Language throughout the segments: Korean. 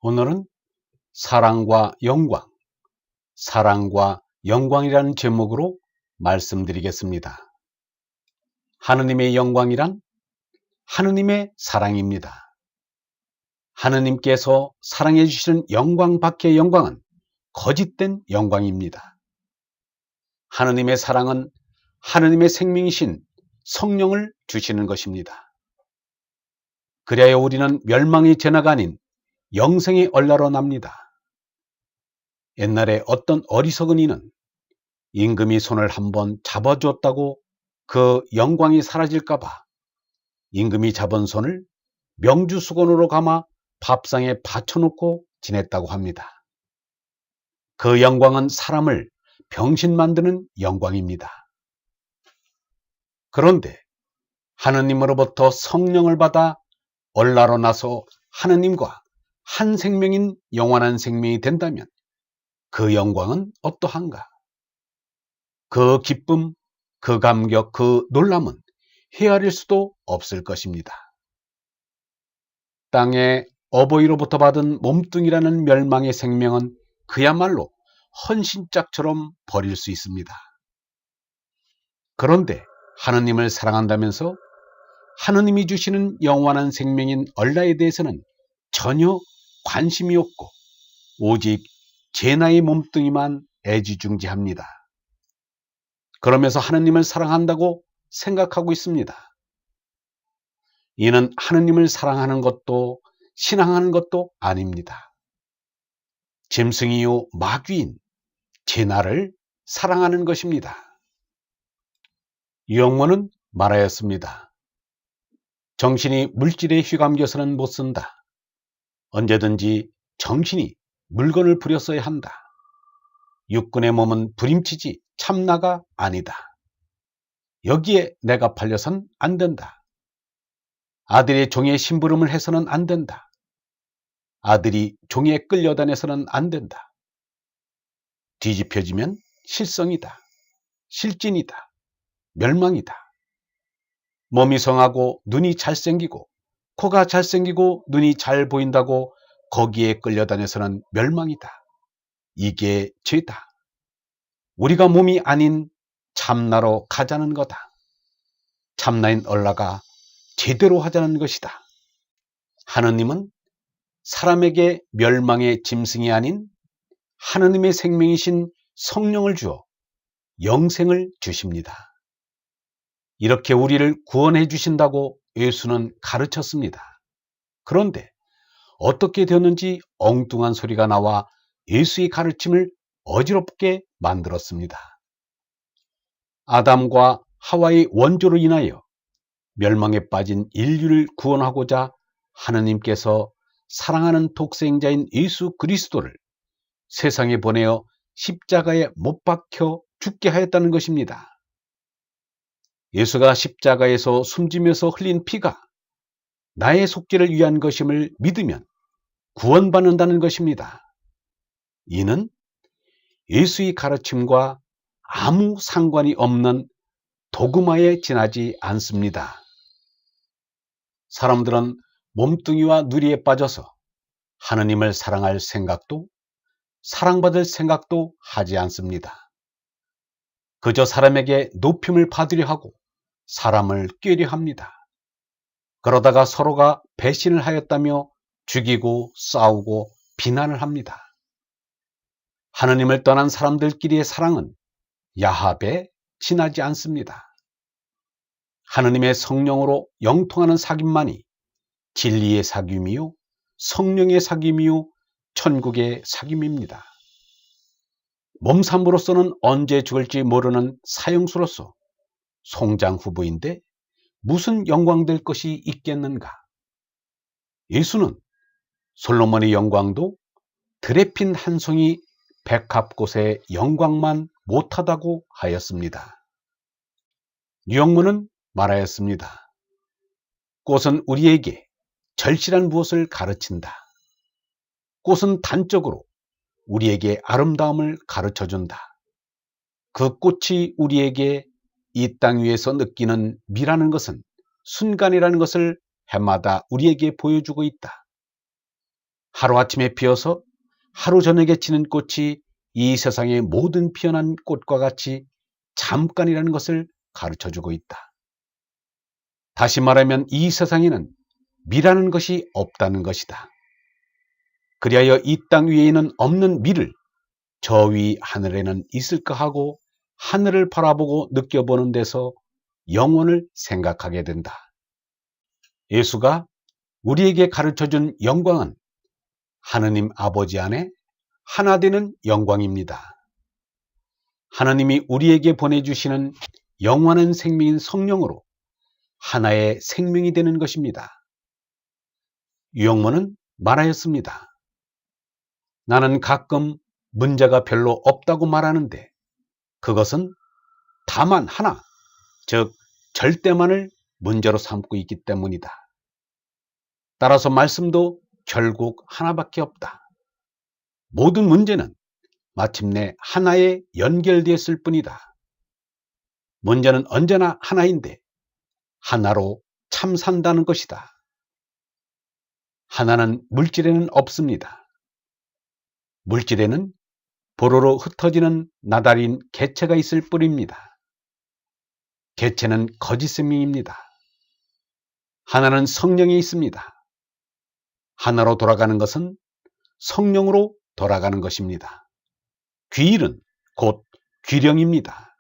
오늘은 사랑과 영광이라는 제목으로 말씀드리겠습니다. 하느님의 영광이란 하느님의 사랑입니다. 하느님께서 사랑해 주시는 영광 밖의 영광은 거짓된 영광입니다. 하느님의 사랑은 하느님의 생명이신 성령을 주시는 것입니다. 그래야 우리는 멸망의 죄나가 아닌 영생의 얼라로 납니다. 옛날에 어떤 어리석은 이는 임금이 손을 한번 잡아주었다고 그 영광이 사라질까봐 임금이 잡은 손을 명주수건으로 감아 밥상에 받쳐놓고 지냈다고 합니다. 그 영광은 사람을 병신 만드는 영광입니다. 그런데 하느님으로부터 성령을 받아 얼라로 나서 하느님과 한 생명인 영원한 생명이 된다면 그 영광은 어떠한가? 그 기쁨, 그 감격, 그 놀람은 헤아릴 수도 없을 것입니다. 땅에 어버이로부터 받은 몸뚱이라는 멸망의 생명은 그야말로 헌신짝처럼 버릴 수 있습니다. 그런데 하느님을 사랑한다면서 하느님이 주시는 영원한 생명인 얼라에 대해서는 전혀 관심이 없고 오직 제 나이 몸뚱이만 애지중지합니다. 그러면서 하느님을 사랑한다고 생각하고 있습니다. 이는 하느님을 사랑하는 것도 신앙하는 것도 아닙니다. 짐승이요 마귀인 제 나를 사랑하는 것입니다. 영문은 말하였습니다. 정신이 물질에 휘감겨서는 못 쓴다. 언제든지 정신이 물건을 부렸어야 한다. 육군의 몸은 부림치지 참나가 아니다. 여기에 내가 팔려선 안 된다. 아들의 종의 심부름을 해서는 안 된다. 아들이 종에 끌려다녀서는 안 된다. 뒤집혀지면 실성이다. 실진이다. 멸망이다. 몸이 성하고 눈이 잘생기고 코가 잘생기고 눈이 잘 보인다고 거기에 끌려다녀서는 멸망이다. 이게 죄다. 우리가 몸이 아닌 참나로 가자는 거다. 참나인 얼라가 제대로 하자는 것이다. 하느님은 사람에게 멸망의 짐승이 아닌 하느님의 생명이신 성령을 주어 영생을 주십니다. 이렇게 우리를 구원해 주신다고 예수는 가르쳤습니다. 그런데 어떻게 되었는지 엉뚱한 소리가 나와 예수의 가르침을 어지럽게 만들었습니다. 아담과 하와의 원조로 인하여 멸망에 빠진 인류를 구원하고자 하느님께서 사랑하는 독생자인 예수 그리스도를 세상에 보내어 십자가에 못 박혀 죽게 하였다는 것입니다. 예수가 십자가에서 숨지면서 흘린 피가 나의 속죄를 위한 것임을 믿으면 구원받는다는 것입니다. 이는 예수의 가르침과 아무 상관이 없는 도그마에 지나지 않습니다. 사람들은 몸뚱이와 누리에 빠져서 하느님을 사랑할 생각도 사랑받을 생각도 하지 않습니다. 그저 사람에게 높임을 받으려 하고 사람을 꾀려 합니다. 그러다가 서로가 배신을 하였다며 죽이고 싸우고 비난을 합니다. 하느님을 떠난 사람들끼리의 사랑은 야합에 지나지 않습니다. 하느님의 성령으로 영통하는 사귐만이 진리의 사귐이요 성령의 사귐이요 천국의 사귐입니다. 몸삼으로서는 언제 죽을지 모르는 사형수로서 송장 후보인데 무슨 영광될 것이 있겠는가? 예수는 솔로몬의 영광도 들에 핀 한 송이 백합꽃의 영광만 못하다고 하였습니다. 유영문은 말하였습니다. 꽃은 우리에게 절실한 무엇을 가르친다. 꽃은 단적으로 우리에게 아름다움을 가르쳐준다. 그 꽃이 우리에게 이 땅 위에서 느끼는 미라는 것은 순간이라는 것을 해마다 우리에게 보여주고 있다. 하루아침에 피어서 하루 저녁에 지는 꽃이 이 세상의 모든 피어난 꽃과 같이 잠깐이라는 것을 가르쳐주고 있다. 다시 말하면 이 세상에는 미라는 것이 없다는 것이다. 그리하여 이 땅 위에는 없는 미를 저 위 하늘에는 있을까 하고 하늘을 바라보고 느껴보는 데서 영원을 생각하게 된다. 예수가 우리에게 가르쳐준 영광은 하느님 아버지 안에 하나 되는 영광입니다. 하나님이 우리에게 보내주시는 영원한 생명인 성령으로 하나의 생명이 되는 것입니다. 유영모는 말하였습니다. 나는 가끔 문제가 별로 없다고 말하는데 그것은 다만 하나, 즉 절대만을 문제로 삼고 있기 때문이다. 따라서 말씀도 결국 하나밖에 없다. 모든 문제는 마침내 하나에 연결되었을 뿐이다. 문제는 언제나 하나인데 하나로 참 산다는 것이다. 하나는 물질에는 없습니다. 물질에는 보로로 흩어지는 나달인 개체가 있을 뿐입니다. 개체는 거짓생명입니다. 하나는 성령이 있습니다. 하나로 돌아가는 것은 성령으로 돌아가는 것입니다. 귀일은 곧 귀령입니다.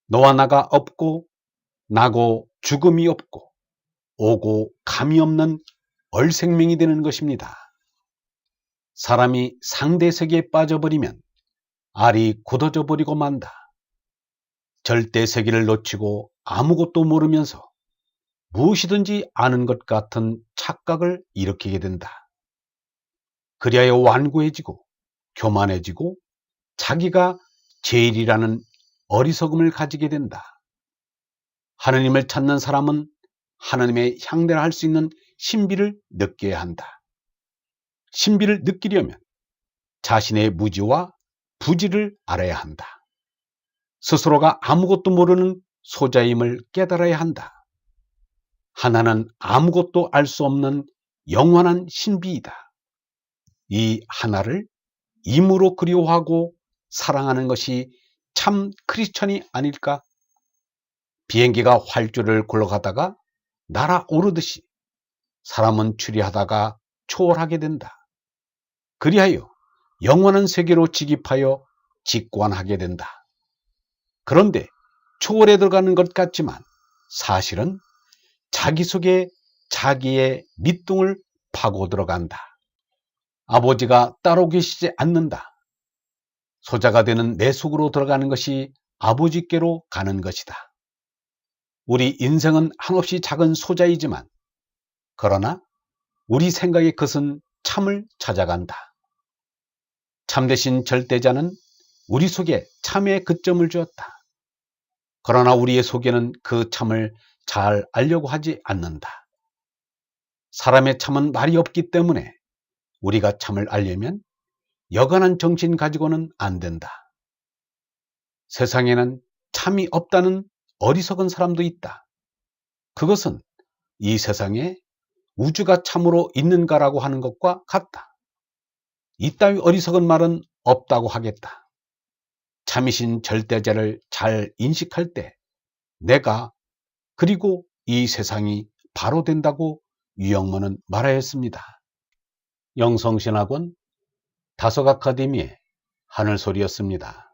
너와 나가 없고 나고 죽음이 없고 오고 감이 없는 얼생명이 되는 것입니다. 사람이 상대세계에 빠져버리면 알이 굳어져 버리고 만다. 절대세계를 놓치고 아무것도 모르면서 무엇이든지 아는 것 같은 착각을 일으키게 된다. 그리하여 완고해지고 교만해지고 자기가 제일이라는 어리석음을 가지게 된다. 하느님을 찾는 사람은 하나님의 향대를 할 수 있는 신비를 느껴야 한다. 신비를 느끼려면 자신의 무지와 부지를 알아야 한다. 스스로가 아무것도 모르는 소자임을 깨달아야 한다. 하나는 아무것도 알 수 없는 영원한 신비이다. 이 하나를 임으로 그리워하고 사랑하는 것이 참 크리스천이 아닐까? 비행기가 활주를 굴러가다가 날아오르듯이 사람은 추리하다가 초월하게 된다. 그리하여 영원한 세계로 직입하여 직관하게 된다. 그런데 초월에 들어가는 것 같지만 사실은 자기 속에 자기의 밑둥을 파고 들어간다. 아버지가 따로 계시지 않는다. 소자가 되는 내 속으로 들어가는 것이 아버지께로 가는 것이다. 우리 인생은 한없이 작은 소자이지만 그러나 우리 생각의 것은 참을 찾아간다. 참되신 절대자는 우리 속에 참의 그점을 주었다. 그러나 우리의 속에는 그 참을 잘 알려고 하지 않는다. 사람의 참은 말이 없기 때문에 우리가 참을 알려면 여간한 정신 가지고는 안 된다. 세상에는 참이 없다는 어리석은 사람도 있다. 그것은 이 세상에 우주가 참으로 있는가라고 하는 것과 같다. 이따위 어리석은 말은 없다고 하겠다. 참이신 절대자를 잘 인식할 때 내가 그리고 이 세상이 바로 된다고 유영모는 말하였습니다. 영성신학원 다속아카데미의 하늘소리였습니다.